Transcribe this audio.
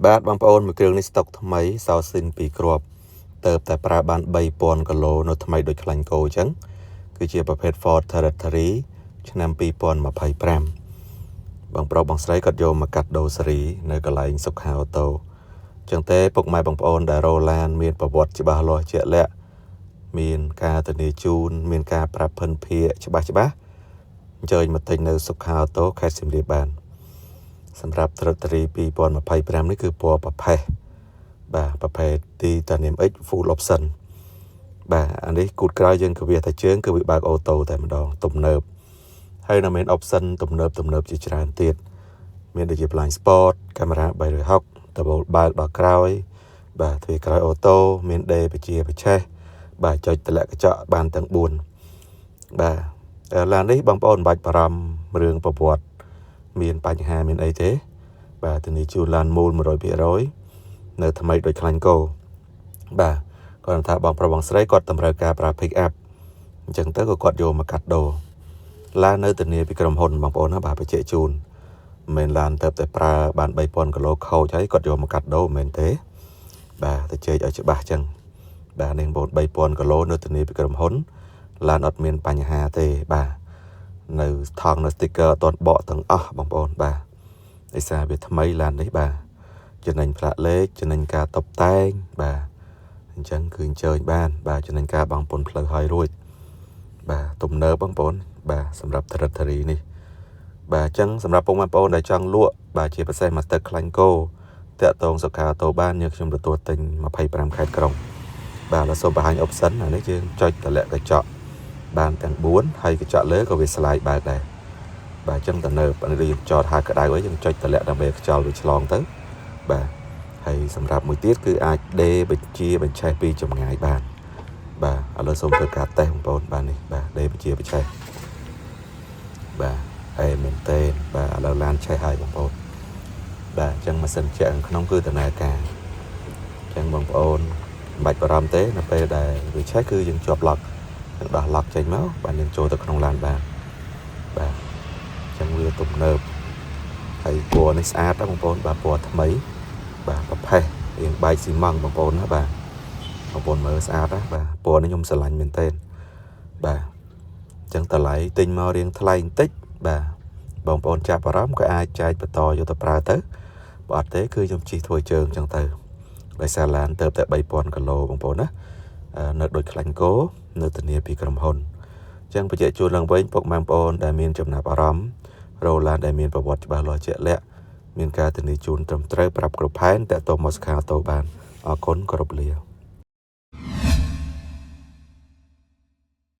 បាទបងប្អូនមួយគ្រឿងនេះស្តុកថ្មីសោស៊ីន2គ្រាប់ទៅតែប្រើបាន3000គីឡូនៅថ្មីដូចខ្លាញ់គោអញ្ចឹងគឺជាប្រភេទ Ford Territory ឆ្នាំ2025បងប្រុសបងស្រីគាត់យកមកកាត់ដូរស៊េរីនៅកន្លែងសុខាអូតូអញ្ចឹងទេពុកម៉ែបងប្អូនដែលរ៉ូឡានមានប្រវត្តិច្បាស់លាស់ជាក់លាក់មានការធានាជូនមានការប្រាប់ភិនភាគច្បាស់អញ្ជើញមកទិញនៅសុខាអូតូខេត្តសៀមរាបបានសម្រាប់ Territory 2025នេះគឺពណ៌ប្រផេះបាទប្រភេទ Titanium X Full Option បាទអានេះគូតក្រោយយើងគឺវាថាជើងគឺវាបើកអូតូតែម្ដងទំនើបហើយនៅមាន option ទំនើបជាច្រើនទៀតមានដូចជា Blind Spot កាមេរ៉ា360ដបូលបើកដល់ក្រោយបាទទ្វារក្រោយអូតូមានដេបជាបច្ឆេះបាទចុចតម្លាក់កញ្ចក់បានទាំង4បាទឡាននេះបងប្អូនមិនបាច់បារម្ភរឿងប្រវត្តិមានបញ្ហាមានអីទេបាទធានាជូនឡានមូល 100% នៅថ្មីដូចខ្លាញ់គោបាទគាត់ថាបងប្រុសបងស្រីគាត់តម្រូវការប្រើ pick up អញ្ចឹងទៅក៏គាត់យកមកកាត់ដូរឡាននៅធានាពីក្រុមហ៊ុនបងប្អូនណាបាទបញ្ជាក់ជូនមិនមែនឡានទៅតែប្រើបាន3000គីឡូខូចហើយគាត់យកមកកាត់ដូរមិនមែនទេបាទទៅជែកឲ្យច្បាស់អញ្ចឹងបាទនេះបងប្អូន3000គីឡូនៅធានាពីក្រុមហ៊ុនឡានអត់មានបញ្ហាទេបាទនៅថង់នៅ sticker អត់ទាន់បកទាំងអស់បងប្អូនបាទដោយសារវាថ្មីឡាននេះបាទចំណេញផ្លាកលេខចំណេញការតុបតែងបាទអញ្ចឹងគឺអញ្ជើញបានបាទចំណេញការបង់ពន្ធផ្លូវឲ្យរួចបាទទំនើបបងប្អូនបាទសម្រាប់ Territory នេះបាទអញ្ចឹងសម្រាប់ពុកម៉ែបងប្អូនដែលចង់លក់បាទជាពិសេសមកទឹកខ្លាញ់គោតាក់ទងសុខាអូតូបានយើងខ្ញុំទទួលទិញ25ខេត្តក្រុងបាទแล้วសូមបង្ហាញ option អានេះយើងចុចតម្លាក់កញ្ចក់បានទាំង4ហើយកញ្ចក់លើក៏វា slide បើកដែរបាទអញ្ចឹងទំនើបអានេះយើងចតហាក្តៅអីយើងចុចតម្លាក់ដើម្បីខ្យល់វាឆ្លងទៅបាទហើយសម្រាប់មួយទៀតគឺអាចដេបញ្ឆេះពីចម្ងាយបានបាទឥឡូវសូមធ្វើការតេស្តបងប្អូនបាទនេះបាទដេបញ្ឆេះបាទហើយមែនទេបាទឥឡូវឡានឆេះហើយបងប្អូនបាទអញ្ចឹងម៉ាស៊ីនជែកខាងក្នុងគឺដំណើរការអញ្ចឹងបងប្អូនមិនបាច់បារម្ភទេនៅពេលដែលវាឆេះគឺយើងជាប់ឡុកយើងដោះឡុកចេញមកបាទយើងចូលទៅក្នុងឡានបានបាទអញ្ចឹងវាទំនើបហើយពណ៌នេះស្អាតណាបងប្អូនបាទពណ៌ថ្មីបាទប្រផេះរៀងបែកស៊ីម៉ង់បងប្អូនណាបាទបងប្អូនមើលស្អាតណាបាទពណ៌នេះខ្ញុំស្រឡាញ់មែនទែនបាទអញ្ចឹងតម្លៃទិញមករៀងថ្លៃបន្តិចបាទបងប្អូនចាប់អារម្មណ៍ក៏អាចចែកបន្តយកទៅប្រើទៅបើអត់ទេគឺខ្ញុំជិះធ្វើជើងអញ្ចឹងទៅដោយសារឡានទៅតែ3000គីឡូបងប្អូនណានៅដូចខ្លាញ់គោនៅធានាពីក្រុមហ៊ុនអញ្ចឹងបញ្ជាក់ជូនឡើងវិញពុកម៉ែបងប្អូនដែលមានចំណាប់អារម្មណ៍រ៉ូឡានដែលមានប្រវត្តិច្បាស់លាស់ជាក់លាក់មានការធានាជូនត្រឹមត្រូវប្រាប់គ្រប់ផែនតាក់ទងមកសុខាអូតូបានអរគុណគោរពលា